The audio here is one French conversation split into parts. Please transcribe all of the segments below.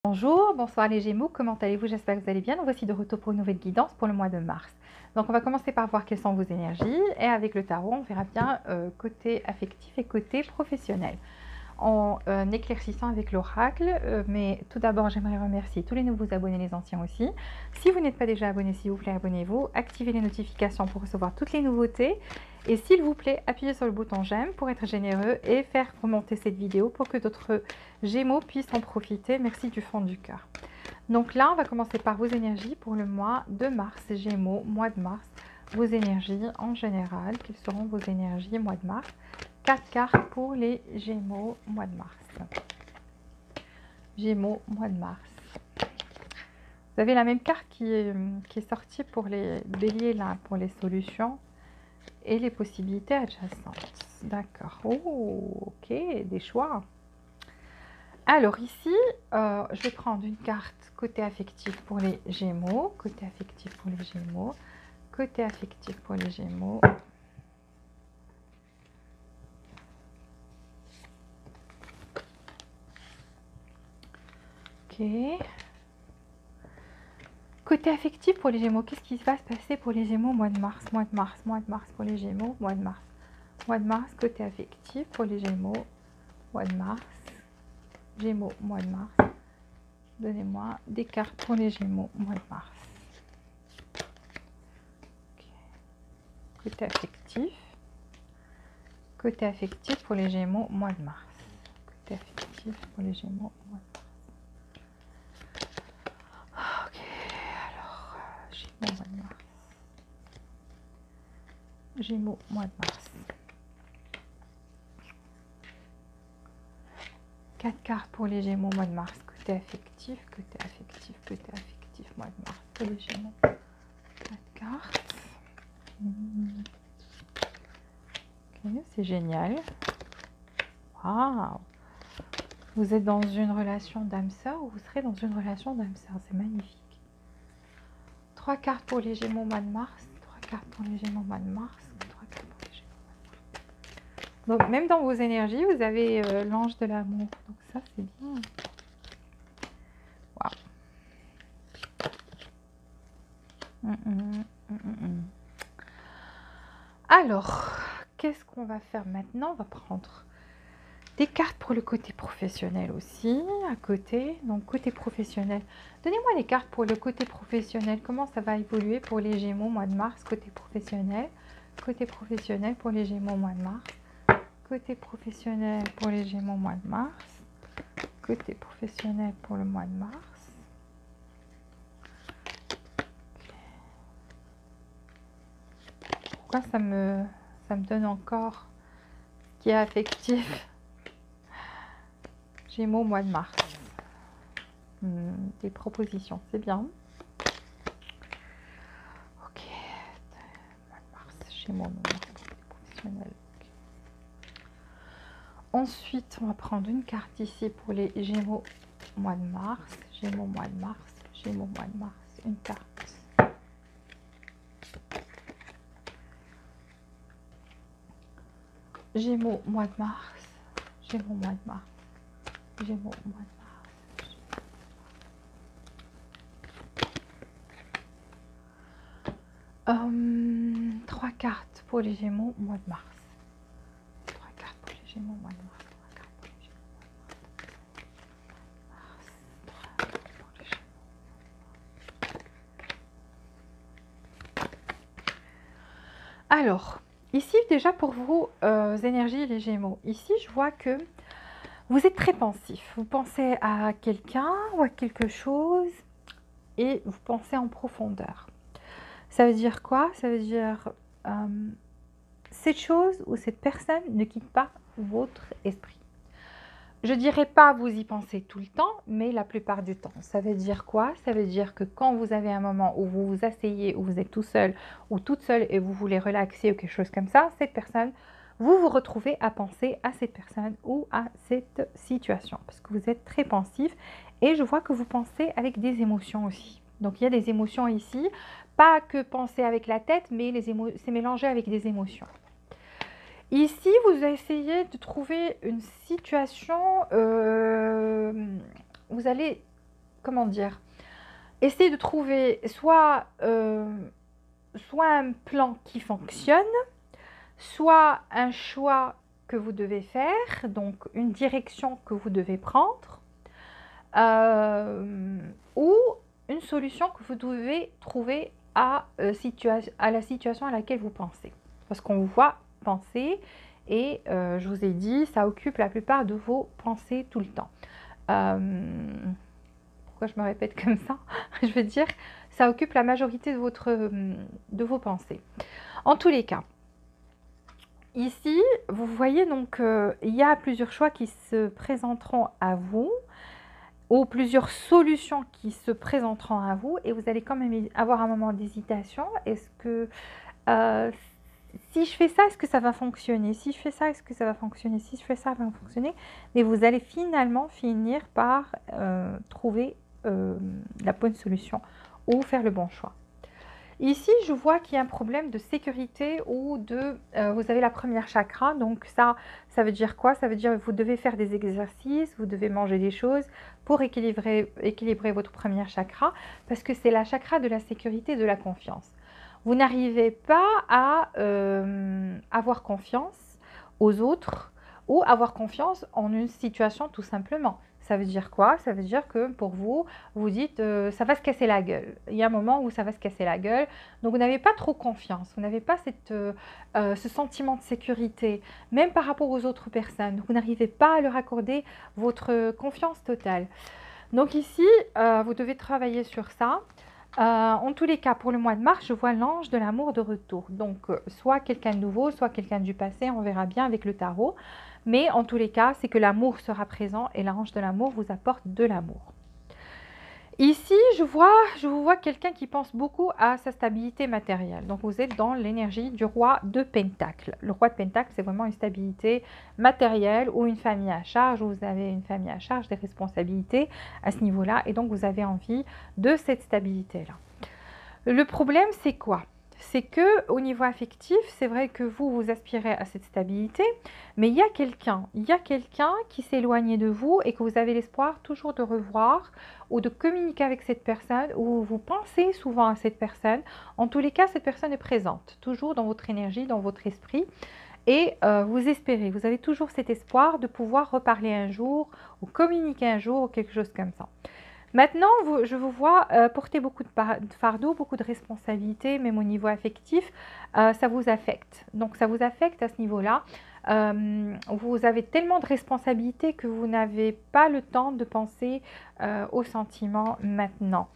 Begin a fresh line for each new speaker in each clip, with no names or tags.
Bonjour, bonsoir les Gémeaux, comment allez-vous? J'espère que vous allez bien. Nous voici de retour pour une nouvelle guidance pour le mois de mars. Donc on va commencer par voir quelles sont vos énergies et avec le tarot on verra bien côté affectif et côté professionnel. En éclaircissant avec l'oracle, mais tout d'abord j'aimerais remercier tous les nouveaux abonnés, les anciens aussi. Si vous n'êtes pas déjà abonné, s'il vous plaît abonnez-vous, activez les notifications pour recevoir toutes les nouveautés et s'il vous plaît appuyez sur le bouton j'aime pour être généreux et faire remonter cette vidéo pour que d'autres Gémeaux puissent en profiter. Merci du fond du cœur. Donc là on va commencer par vos énergies pour le mois de mars. Gémeaux, mois de mars, vos énergies en général. Quelles seront vos énergies mois de mars? 4 cartes pour les Gémeaux, mois de mars. Gémeaux, mois de mars. Vous avez la même carte qui est sortie pour les béliers, là, pour les solutions et les possibilités adjacentes. D'accord. Oh, ok, des choix. Alors ici, je vais prendre une carte côté affectif pour les Gémeaux, côté affectif pour les Gémeaux, côté affectif pour les Gémeaux. Ok. Côté affectif pour les Gémeaux, qu'est-ce qui va se passer pour les Gémeaux mois de mars, mois de mars, mois de mars pour les Gémeaux, mois de mars. Mois de mars, côté affectif pour les Gémeaux, mois de mars. Gémeaux, mois de mars. Donnez-moi des cartes pour les Gémeaux, mois de mars. Okay. Côté affectif. Côté affectif pour les Gémeaux, mois de mars. Côté affectif pour les Gémeaux, mois de mars. Ok, alors, Gémeaux, mois de mars. Gémeaux, mois de mars. 4 cartes pour les Gémeaux, mois de mars. Côté affectif, côté affectif, côté affectif, mois de mars. Pour les Gémeaux, 4 cartes. Ok, c'est génial. Waouh! Vous êtes dans une relation d'âme-sœur ou vous serez dans une relation d'âme-sœur. C'est magnifique. 3 cartes pour les Gémeaux, mois de mars. 3 cartes pour les Gémeaux, mois de mars. 3 cartes pour les Gémeaux, mois de mars. Donc, même dans vos énergies, vous avez l'ange de l'amour. Donc, ça, c'est bien. Waouh. Alors, qu'est-ce qu'on va faire maintenant? On va prendre des cartes pour le côté professionnel aussi, à côté. Donc, côté professionnel. Donnez-moi les cartes pour le côté professionnel. Comment ça va évoluer pour les Gémeaux, mois de mars, côté professionnel. Côté professionnel pour les Gémeaux, mois de mars. Côté professionnel pour les Gémeaux, mois de mars. Côté professionnel pour le mois de mars. Pourquoi ça me donne encore ce qui est affectif? Gémeaux, mois de mars. Des propositions, c'est bien. Ok. Mois de mars, Gémeaux, mois de mars, professionnel. Okay. Ensuite, on va prendre une carte ici pour les Gémeaux, mois de mars. Gémeaux, mois de mars. Gémeaux, mois de mars. Une carte. Gémeaux, mois de mars. Gémeaux, mois de mars. Gémeaux, mois de mars. 3 cartes pour les Gémeaux, mois de mars. 3 cartes pour les Gémeaux, mois de mars. 3 cartes pour les Gémeaux, mois de mars. Alors, ici déjà pour vos énergies les Gémeaux, ici je vois que vous êtes très pensif. Vous pensez à quelqu'un ou à quelque chose et vous pensez en profondeur. Ça veut dire quoi? Ça veut dire cette chose ou cette personne ne quitte pas votre esprit. Je ne dirais pas vous y pensez tout le temps, mais la plupart du temps. Ça veut dire quoi? Ça veut dire que quand vous avez un moment où vous vous asseyez, où vous êtes tout seul ou toute seule et vous voulez relaxer ou quelque chose comme ça, cette personne, vous vous retrouvez à penser à cette personne ou à cette situation. Parce que vous êtes très pensif et je vois que vous pensez avec des émotions aussi. Donc il y a des émotions ici, pas que penser avec la tête, mais c'est mélangé avec des émotions. Ici, vous essayez de trouver une situation, vous allez comment dire, essayez de trouver soit un plan qui fonctionne, soit un choix que vous devez faire, donc une direction que vous devez prendre, ou une solution que vous devez trouver à la situation à laquelle vous pensez. Parce qu'on vous voit penser et je vous ai dit, ça occupe la plupart de vos pensées tout le temps. Pourquoi je me répète comme ça? Je veux dire, ça occupe la majorité de vos pensées. En tous les cas, ici, vous voyez donc, il y a plusieurs choix qui se présenteront à vous, ou plusieurs solutions qui se présenteront à vous, et vous allez quand même avoir un moment d'hésitation. Est-ce que si je fais ça, est-ce que ça va fonctionner? Si je fais ça, est-ce que ça va fonctionner? Si je fais ça, ça va fonctionner? Mais vous allez finalement finir par trouver la bonne solution ou faire le bon choix. Ici, je vois qu'il y a un problème de sécurité ou de... vous avez la première chakra, donc ça veut dire quoi? Ça veut dire que vous devez faire des exercices, vous devez manger des choses pour équilibrer votre première chakra, parce que c'est la chakra de la sécurité et de la confiance. Vous n'arrivez pas à avoir confiance aux autres ou avoir confiance en une situation tout simplement. Ça veut dire quoi? Ça veut dire que pour vous, vous dites ça va se casser la gueule. Il y a un moment où ça va se casser la gueule. Donc vous n'avez pas trop confiance. Vous n'avez pas ce sentiment de sécurité, même par rapport aux autres personnes. Vous n'arrivez pas à leur accorder votre confiance totale. Donc ici, vous devez travailler sur ça. En tous les cas, pour le mois de mars, je vois l'ange de l'amour de retour. Donc, soit quelqu'un de nouveau, soit quelqu'un du passé, on verra bien avec le tarot. Mais en tous les cas, c'est que l'amour sera présent et l'ange de l'amour vous apporte de l'amour. Ici, je vous vois quelqu'un qui pense beaucoup à sa stabilité matérielle. Donc, vous êtes dans l'énergie du roi de Pentacle. Le roi de Pentacle, c'est vraiment une stabilité matérielle ou une famille à charge. Vous avez une famille à charge, des responsabilités à ce niveau-là. Et donc, vous avez envie de cette stabilité-là. Le problème, c'est quoi? C'est que au niveau affectif, c'est vrai que vous aspirez à cette stabilité, mais il y a quelqu'un qui s'éloigne de vous et que vous avez l'espoir toujours de revoir ou de communiquer avec cette personne, ou vous pensez souvent à cette personne. En tous les cas, cette personne est présente, toujours dans votre énergie, dans votre esprit, et vous espérez, vous avez toujours cet espoir de pouvoir reparler un jour, ou communiquer un jour, ou quelque chose comme ça. Maintenant, je vous vois porter beaucoup de fardeau, beaucoup de responsabilités, même au niveau affectif, ça vous affecte. Donc, ça vous affecte à ce niveau-là. Vous avez tellement de responsabilités que vous n'avez pas le temps de penser aux sentiments maintenant.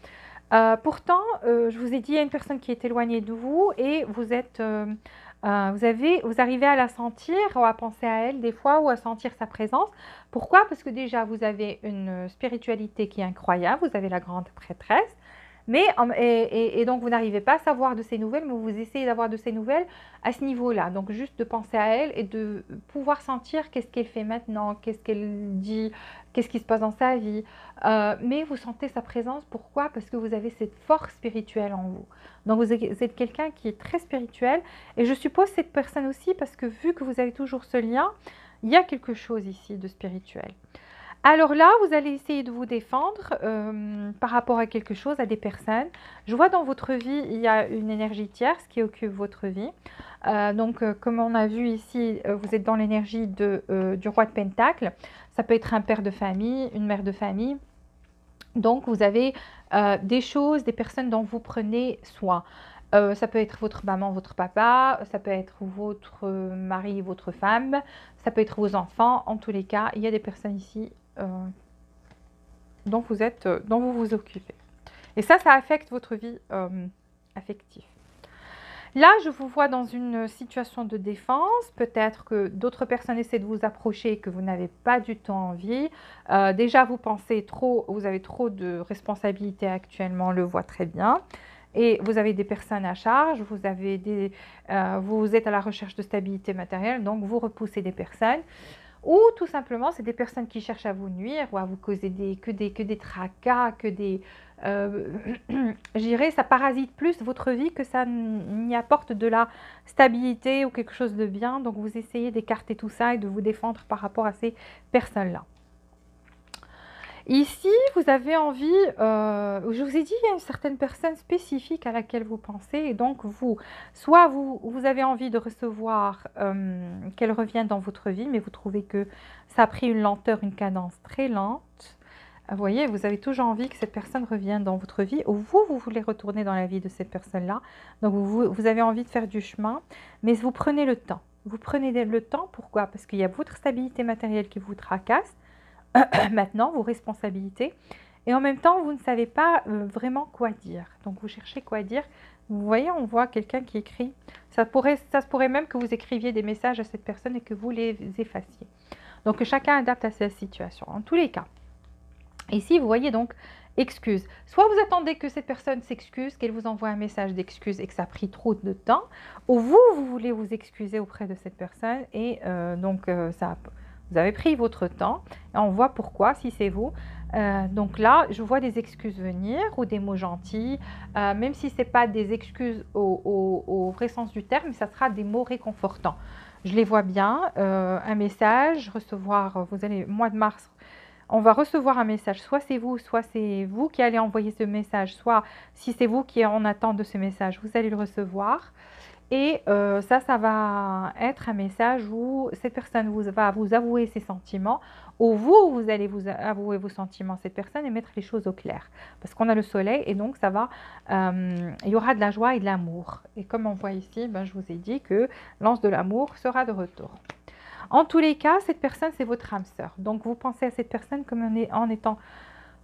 Pourtant, je vous ai dit, il y a une personne qui est éloignée de vous et vous êtes... vous arrivez à la sentir ou à penser à elle des fois ou à sentir sa présence. Pourquoi? Parce que déjà, vous avez une spiritualité qui est incroyable, vous avez la grande prêtresse, mais, et donc vous n'arrivez pas à savoir de ses nouvelles, mais vous essayez d'avoir de ses nouvelles à ce niveau-là. Donc juste de penser à elle et de pouvoir sentir qu'est-ce qu'elle fait maintenant, qu'est-ce qu'elle dit, qu'est-ce qui se passe dans sa vie. Mais vous sentez sa présence, pourquoi? Parce que vous avez cette force spirituelle en vous. Donc vous êtes quelqu'un qui est très spirituel, et je suppose cette personne aussi, parce que vu que vous avez toujours ce lien, il y a quelque chose ici de spirituel. Alors là, vous allez essayer de vous défendre par rapport à quelque chose, à des personnes. Je vois dans votre vie, il y a une énergie tierce qui occupe votre vie. Comme on a vu ici, vous êtes dans l'énergie du roi de Pentacle. Ça peut être un père de famille, une mère de famille. Donc, vous avez des choses, des personnes dont vous prenez soin. Ça peut être votre maman, votre papa, ça peut être votre mari, votre femme, ça peut être vos enfants. En tous les cas, il y a des personnes ici dont vous vous occupez. Et ça affecte votre vie affective. Là, je vous vois dans une situation de défense. Peut-être que d'autres personnes essaient de vous approcher et que vous n'avez pas du tout envie. Déjà, vous pensez trop, vous avez trop de responsabilités actuellement, on le voit très bien. Et vous avez des personnes à charge, vous êtes à la recherche de stabilité matérielle, donc vous repoussez des personnes. Ou tout simplement, c'est des personnes qui cherchent à vous nuire ou à vous causer que des tracas, que des... je dirais, ça parasite plus votre vie que ça n'y apporte de la stabilité ou quelque chose de bien. Donc, vous essayez d'écarter tout ça et de vous défendre par rapport à ces personnes-là. Ici, vous avez envie, je vous ai dit, il y a une certaine personne spécifique à laquelle vous pensez et donc vous, soit vous avez envie de recevoir, qu'elle revienne dans votre vie, mais vous trouvez que ça a pris une lenteur, une cadence très lente. Vous voyez, vous avez toujours envie que cette personne revienne dans votre vie ou vous voulez retourner dans la vie de cette personne-là. Donc vous avez envie de faire du chemin, mais vous prenez le temps. Vous prenez le temps, pourquoi? Parce qu'il y a votre stabilité matérielle qui vous tracasse. Maintenant, vos responsabilités. Et en même temps, vous ne savez pas vraiment quoi dire. Donc, vous cherchez quoi dire. Vous voyez, on voit quelqu'un qui écrit. Ça se pourrait même que vous écriviez des messages à cette personne et que vous les effaciez. Donc, chacun adapte à sa situation. En tous les cas. Ici, vous voyez donc excuse. Soit vous attendez que cette personne s'excuse, qu'elle vous envoie un message d'excuse et que ça a pris trop de temps, ou vous voulez vous excuser auprès de cette personne et vous avez pris votre temps. Et on voit pourquoi, si c'est vous. Donc là, je vois des excuses venir ou des mots gentils, même si ce n'est pas des excuses au vrai sens du terme, mais ça sera des mots réconfortants. Je les vois bien, un message, recevoir, vous allez, mois de mars, on va recevoir un message, soit c'est vous qui allez envoyer ce message, soit si c'est vous qui êtes en attente de ce message, vous allez le recevoir. Et ça va être un message où cette personne va vous avouer ses sentiments, ou vous allez vous avouer vos sentiments à cette personne et mettre les choses au clair. Parce qu'on a le soleil et donc il y aura de la joie et de l'amour. Et comme on voit ici, je vous ai dit que l'ange de l'amour sera de retour. En tous les cas, cette personne, c'est votre âme sœur. Donc, vous pensez à cette personne comme en étant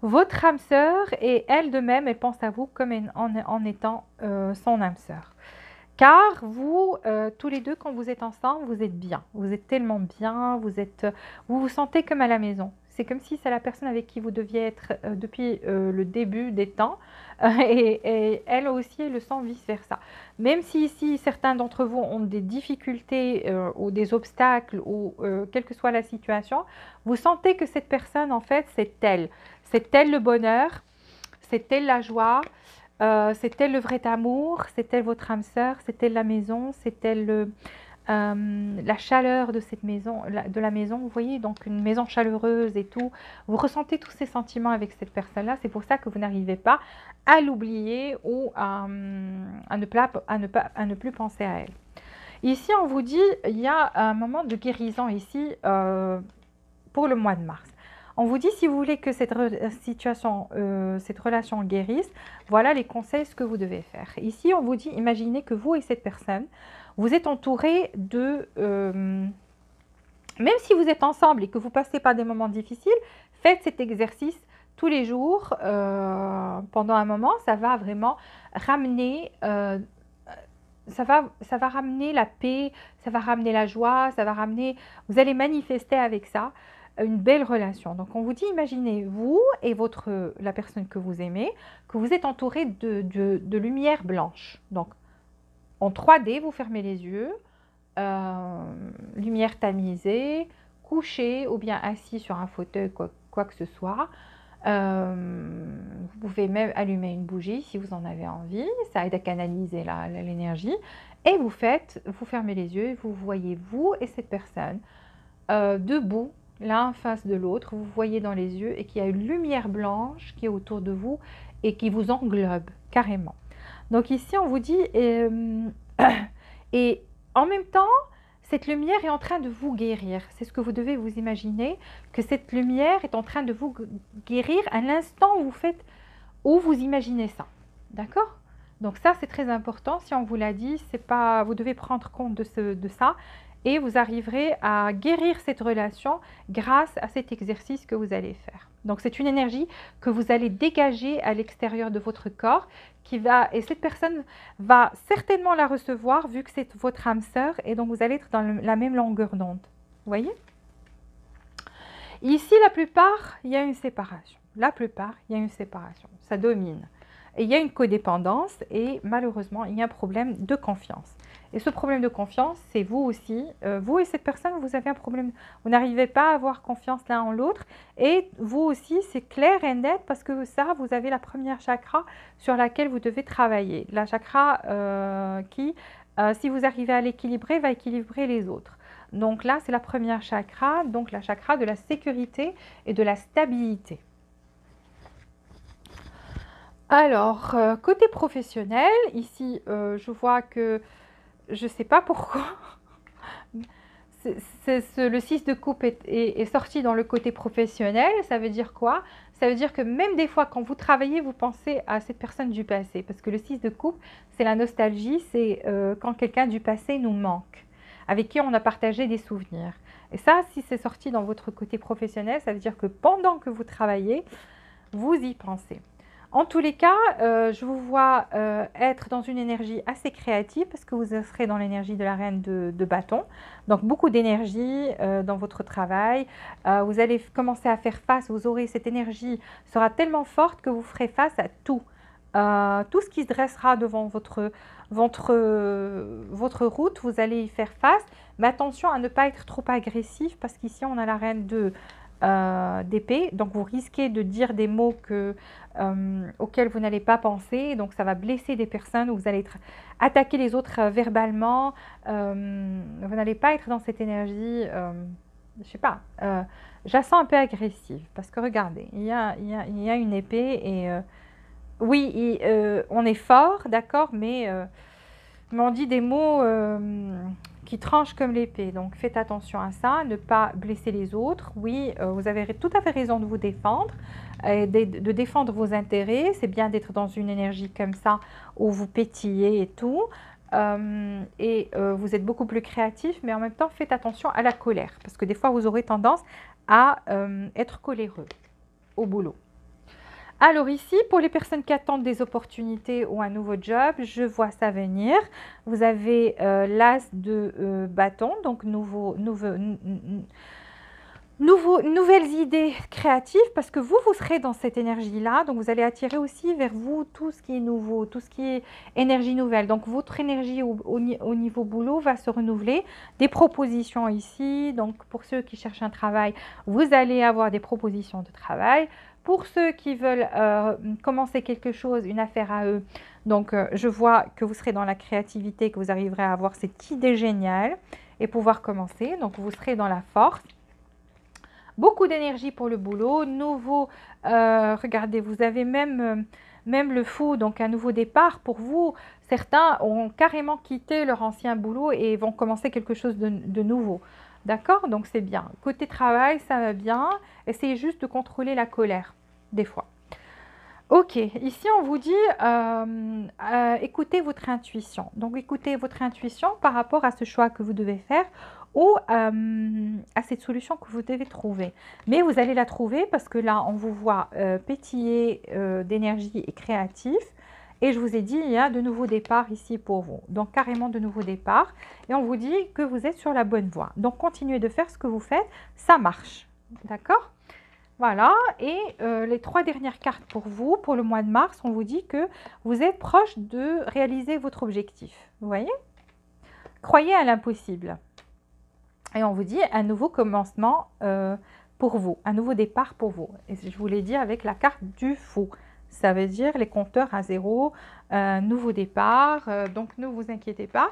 votre âme sœur et elle de même, elle pense à vous comme en étant son âme sœur. Car vous, tous les deux, quand vous êtes ensemble, vous êtes bien. Vous êtes tellement bien, vous vous sentez comme à la maison. C'est comme si c'est la personne avec qui vous deviez être depuis le début des temps. Et elle aussi, elle le sent vice-versa. Même si ici, certains d'entre vous ont des difficultés ou des obstacles, ou quelle que soit la situation, vous sentez que cette personne, en fait, c'est elle. C'est elle le bonheur, c'est elle la joie. C'est-elle le vrai amour? C'est-elle votre âme sœur? C'est-elle la maison? C'est-elle la chaleur de cette maison, de la maison? Vous voyez, donc une maison chaleureuse et tout. Vous ressentez tous ces sentiments avec cette personne-là. C'est pour ça que vous n'arrivez pas à l'oublier ou à ne plus penser à elle. Ici, on vous dit, il y a un moment de guérison ici pour le mois de mars. On vous dit, si vous voulez que cette relation guérisse, voilà les conseils, ce que vous devez faire. Ici, on vous dit, imaginez que vous et cette personne, vous êtes entourés de... même si vous êtes ensemble et que vous passez par des moments difficiles, faites cet exercice tous les jours pendant un moment. Ça va vraiment ramener... ça va ramener la paix, ça va ramener la joie, vous allez manifester avec ça une belle relation. Donc on vous dit, imaginez vous et la personne que vous aimez, que vous êtes entouré de lumière blanche. Donc en 3D, vous fermez les yeux, lumière tamisée, couché ou bien assis sur un fauteuil, quoi que ce soit. Vous pouvez même allumer une bougie si vous en avez envie, ça aide à canaliser l'énergie. Et vous fermez les yeux et vous voyez vous et cette personne debout, l'un en face de l'autre, vous voyez dans les yeux et qu'il y a une lumière blanche qui est autour de vous et qui vous englobe carrément. Donc ici on vous dit, et en même temps, cette lumière est en train de vous guérir. C'est ce que vous devez vous imaginer, que cette lumière est en train de vous guérir à l'instant où vous imaginez ça. D'accord? Donc ça, c'est très important. Si on vous l'a dit, vous devez prendre compte de ça. Et vous arriverez à guérir cette relation grâce à cet exercice que vous allez faire. Donc c'est une énergie que vous allez dégager à l'extérieur de votre corps et cette personne va certainement la recevoir vu que c'est votre âme sœur et donc vous allez être dans la même longueur d'onde. Vous voyez? Ici, la plupart, il y a une séparation. La plupart, il y a une séparation. Ça domine. Et il y a une codépendance et malheureusement, il y a un problème de confiance. Et ce problème de confiance, c'est vous aussi. Vous et cette personne, vous avez un problème. Vous n'arrivez pas à avoir confiance l'un en l'autre. Et vous aussi, c'est clair et net parce que ça, vous avez la première chakra sur laquelle vous devez travailler. La chakra qui, si vous arrivez à l'équilibrer, va équilibrer les autres. Donc là, c'est la première chakra, donc la chakra de la sécurité et de la stabilité. Alors, côté professionnel, ici, je vois que je ne sais pas pourquoi. Le 6 de coupe est sorti dans le côté professionnel. Ça veut dire quoi? Ça veut dire que même des fois, quand vous travaillez, vous pensez à cette personne du passé. Parce que le 6 de coupe, c'est la nostalgie, c'est quand quelqu'un du passé nous manque, avec qui on a partagé des souvenirs. Et ça, si c'est sorti dans votre côté professionnel, ça veut dire que pendant que vous travaillez, vous y pensez. En tous les cas, je vous vois être dans une énergie assez créative parce que vous serez dans l'énergie de la reine de bâton. Donc beaucoup d'énergie dans votre travail. Vous allez commencer à faire face, vous aurez cette énergie sera tellement forte que vous ferez face à tout. Tout ce qui se dressera devant votre route, vous allez y faire face. Mais attention à ne pas être trop agressif parce qu'ici on a la reine d'épée. Donc vous risquez de dire des mots auxquels vous n'allez pas penser. Donc ça va blesser des personnes, vous allez attaquer les autres verbalement. Vous n'allez pas être dans cette énergie, je sais pas, je la sens un peu agressive. Parce que regardez, il y a une épée et oui, on est fort, d'accord, mais on dit des mots qui tranchent comme l'épée. Donc faites attention à ça, ne pas blesser les autres. Oui, vous avez tout à fait raison de vous défendre, de défendre vos intérêts. C'est bien d'être dans une énergie comme ça où vous pétillez et tout. Vous êtes beaucoup plus créatif, mais en même temps faites attention à la colère. Parce que des fois vous aurez tendance à être coléreux au boulot. Alors ici, pour les personnes qui attendent des opportunités ou un nouveau job, je vois ça venir. Vous avez l'as de bâton, donc nouvelles idées créatives parce que vous serez dans cette énergie-là. Donc vous allez attirer aussi vers vous tout ce qui est nouveau, tout ce qui est énergie nouvelle. Donc votre énergie au niveau boulot va se renouveler. Des propositions ici. Donc pour ceux qui cherchent un travail, vous allez avoir des propositions de travail. Pour ceux qui veulent commencer quelque chose, une affaire à eux, donc je vois que vous serez dans la créativité, que vous arriverez à avoir cette idée géniale et pouvoir commencer. Donc vous serez dans la force. Beaucoup d'énergie pour le boulot. Nouveau, regardez, vous avez même le fou, donc un nouveau départ pour vous. Certains ont carrément quitté leur ancien boulot et vont commencer quelque chose de nouveau. D'accord? Donc c'est bien. Côté travail, ça va bien. Essayez juste de contrôler la colère, des fois. Ok, ici on vous dit écoutez votre intuition. Donc écoutez votre intuition par rapport à ce choix que vous devez faire ou à cette solution que vous devez trouver. Mais vous allez la trouver parce que là on vous voit pétiller d'énergie et créatif. Et je vous ai dit, il y a de nouveaux départs ici pour vous. Donc carrément de nouveaux départs. Et on vous dit que vous êtes sur la bonne voie. Donc continuez de faire ce que vous faites, ça marche. D'accord ? Voilà, et les 3 dernières cartes pour vous, pour le mois de mars, on vous dit que vous êtes proche de réaliser votre objectif. Vous voyez? Croyez à l'impossible. Et on vous dit un nouveau commencement pour vous, un nouveau départ pour vous. Et je vous l'ai dit avec la carte du fou. Ça veut dire les compteurs à zéro, nouveau départ, donc ne vous inquiétez pas.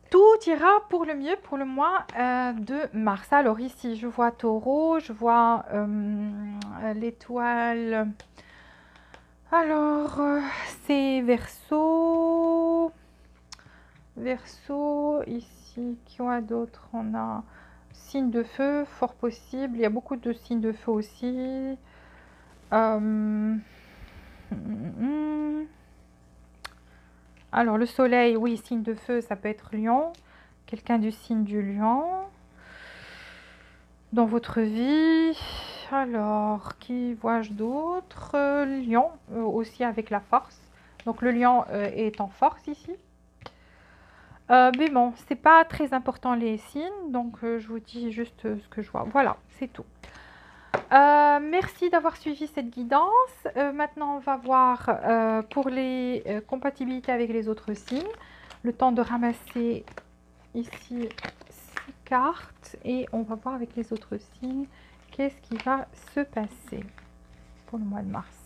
Tout ira pour le mieux pour le mois de mars. Alors ici, je vois taureau, je vois l'étoile. Alors, c'est verseau. Verseau, ici, quoi d'autre? On a signe de feu, fort possible. Il y a beaucoup de signes de feu aussi. Alors, le soleil, oui, signe de feu, ça peut être lion. Quelqu'un du signe du lion. Dans votre vie, alors, qui vois-je d'autre? Lion, aussi avec la force. Donc, le lion est en force ici. Mais bon, c'est pas très important les signes, donc je vous dis juste ce que je vois. Voilà, c'est tout. Merci d'avoir suivi cette guidance. Maintenant, on va voir pour les compatibilités avec les autres signes. Le temps de ramasser ici 6 cartes et on va voir avec les autres signes qu'est-ce qui va se passer pour le mois de mars.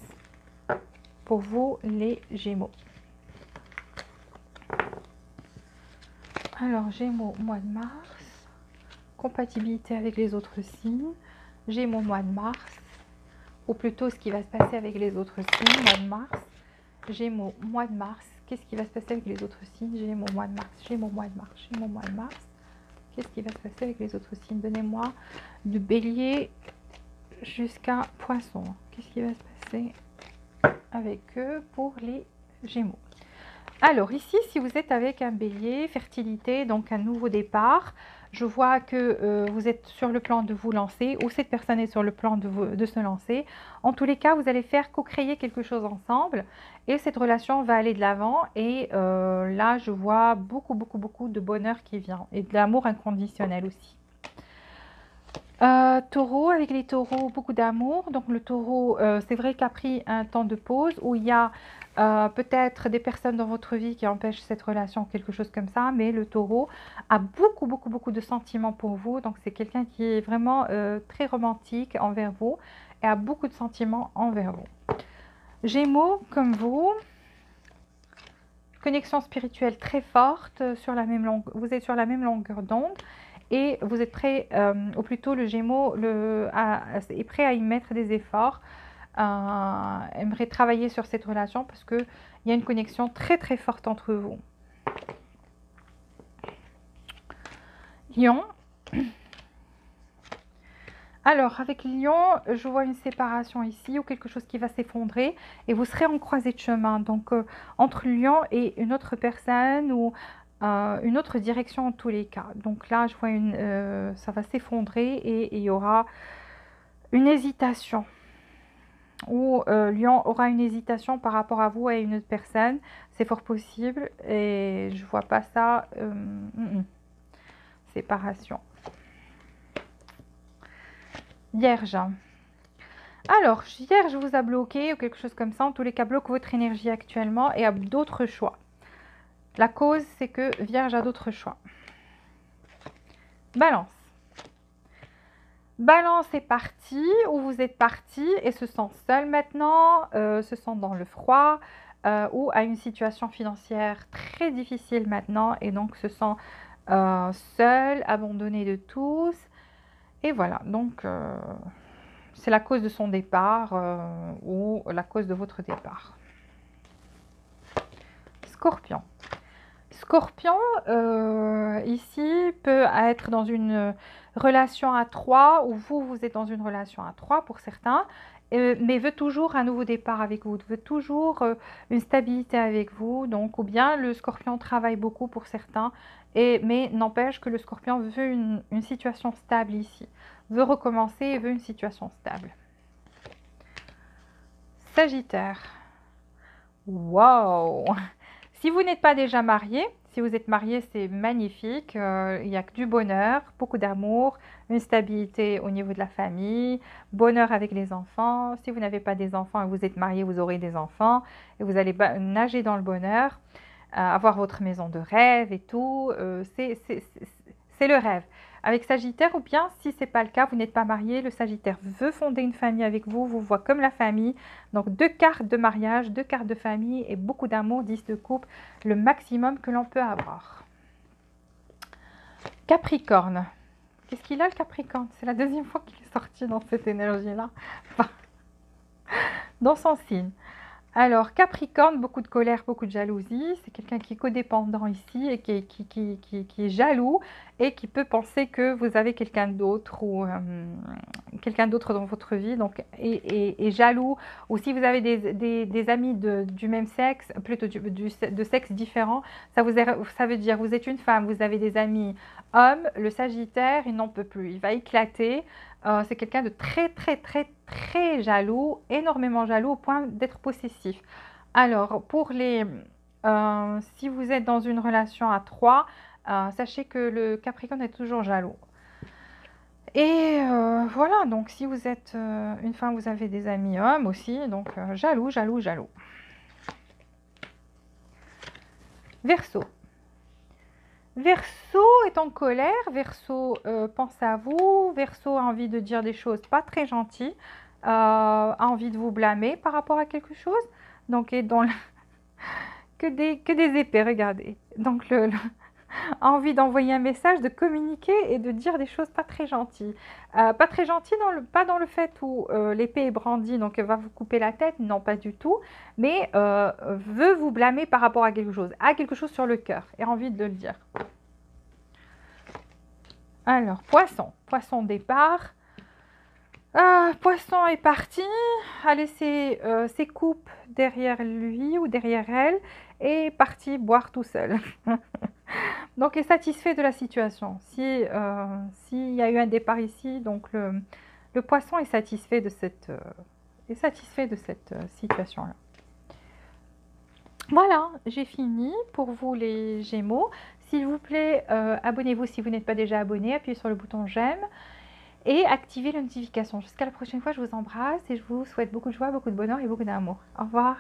Pour vous, les Gémeaux. Alors, Gémeaux, mois de mars. Compatibilité avec les autres signes. Gémeaux, mois de mars. ou plutôt ce qui va se passer avec les autres signes, mois de mars. Gémeaux, mois de mars. Qu'est-ce qui va se passer avec les autres signes? Gémeaux, mois de mars. Gémeaux, mois de mars. Gémeaux, mois de mars. Qu'est-ce qui va se passer avec les autres signes? Donnez-moi de bélier jusqu'à poisson. Qu'est-ce qui va se passer avec eux pour les gémeaux? Alors ici, si vous êtes avec un bélier, fertilité, donc un nouveau départ, je vois que vous êtes sur le plan de vous lancer ou cette personne est sur le plan de se lancer. En tous les cas, vous allez faire co-créer quelque chose ensemble et cette relation va aller de l'avant. Et là, je vois beaucoup, beaucoup, beaucoup de bonheur qui vient et de l'amour inconditionnel aussi. Taureau, avec les taureaux, beaucoup d'amour. Donc le taureau, c'est vrai qu'a pris un temps de pause où il y a peut-être des personnes dans votre vie qui empêchent cette relation, quelque chose comme ça. Mais le taureau a beaucoup, beaucoup, beaucoup de sentiments pour vous. Donc c'est quelqu'un qui est vraiment très romantique envers vous et a beaucoup de sentiments envers vous. Gémeaux, comme vous, connexion spirituelle très forte, sur la même vous êtes sur la même longueur d'onde. Et vous êtes prêt, ou plutôt le Gémeaux est prêt à y mettre des efforts, aimerait travailler sur cette relation parce qu'il y a une connexion très très forte entre vous. Lion. Alors, avec Lion, je vois une séparation ici ou quelque chose qui va s'effondrer et vous serez en croisée de chemin. Donc, entre Lion et une autre personne ou une autre direction en tous les cas. Donc là, je vois ça va s'effondrer et il y aura une hésitation. Ou Lion aura une hésitation par rapport à vous et à une autre personne. C'est fort possible et je vois pas ça. Séparation. Vierge. Alors, Vierge vous a bloqué ou quelque chose comme ça. En tous les cas, bloque votre énergie actuellement et a d'autres choix. La cause, c'est que Vierge a d'autres choix. Balance. Balance est parti, ou vous êtes parti et se sent seul maintenant, se sent dans le froid, ou a une situation financière très difficile maintenant et donc se sent seul, abandonné de tous. Et voilà, donc c'est la cause de son départ ou la cause de votre départ. Scorpion. Scorpion, ici, peut être dans une relation à 3, ou vous êtes dans une relation à 3 pour certains, mais veut toujours un nouveau départ avec vous, veut toujours une stabilité avec vous. Donc, ou bien le Scorpion travaille beaucoup pour certains, mais n'empêche que le Scorpion veut une situation stable ici, veut recommencer et veut une situation stable. Sagittaire. Waouh! Si vous n'êtes pas déjà marié, si vous êtes marié, c'est magnifique. Il n'y a que du bonheur, beaucoup d'amour, une stabilité au niveau de la famille, bonheur avec les enfants. Si vous n'avez pas des enfants et vous êtes marié, vous aurez des enfants et vous allez nager dans le bonheur, avoir votre maison de rêve et tout. C'est le rêve. Avec Sagittaire, ou bien si ce n'est pas le cas, vous n'êtes pas marié, le Sagittaire veut fonder une famille avec vous, vous voit comme la famille. Donc 2 cartes de mariage, 2 cartes de famille et beaucoup d'amour, 10 de couple, le maximum que l'on peut avoir. Capricorne. Qu'est-ce qu'il a le Capricorne? C'est la deuxième fois qu'il est sorti dans cette énergie-là. Enfin, dans son signe. Alors, Capricorne, beaucoup de colère, beaucoup de jalousie. C'est quelqu'un qui est codépendant ici et qui est jaloux et qui peut penser que vous avez quelqu'un d'autre ou quelqu'un d'autre dans votre vie. Donc, et jaloux. Ou si vous avez des amis du même sexe, plutôt de sexe différent, ça veut dire vous êtes une femme, vous avez des amis hommes, le Sagittaire, il n'en peut plus. Il va éclater. C'est quelqu'un de très, très, très, très jaloux, énormément jaloux au point d'être possessif. Alors, si vous êtes dans une relation à 3, sachez que le Capricorne est toujours jaloux. Et voilà, donc si vous êtes une femme, vous avez des amis hommes aussi, donc jaloux, jaloux, jaloux. Verseau. Verseau est en colère, Verseau pense à vous, Verseau a envie de dire des choses pas très gentilles, a envie de vous blâmer par rapport à quelque chose, donc est dans que des épées, regardez. Donc a envie d'envoyer un message, de communiquer et de dire des choses pas très gentilles. Pas très gentilles, pas dans le fait où l'épée est brandie, donc elle va vous couper la tête, non pas du tout, mais veut vous blâmer par rapport à quelque chose sur le cœur, et a envie de le dire. Alors, poisson, poisson départ. Poisson est parti, a laissé ses coupes derrière lui ou derrière elle et est parti boire tout seul. Donc, est satisfait de la situation. S'il y a eu un départ ici, donc le poisson est satisfait de cette, situation-là. Voilà, j'ai fini pour vous les Gémeaux. S'il vous plaît, abonnez-vous si vous n'êtes pas déjà abonné, appuyez sur le bouton j'aime et activez les notifications. Jusqu'à la prochaine fois, je vous embrasse et je vous souhaite beaucoup de joie, beaucoup de bonheur et beaucoup d'amour. Au revoir.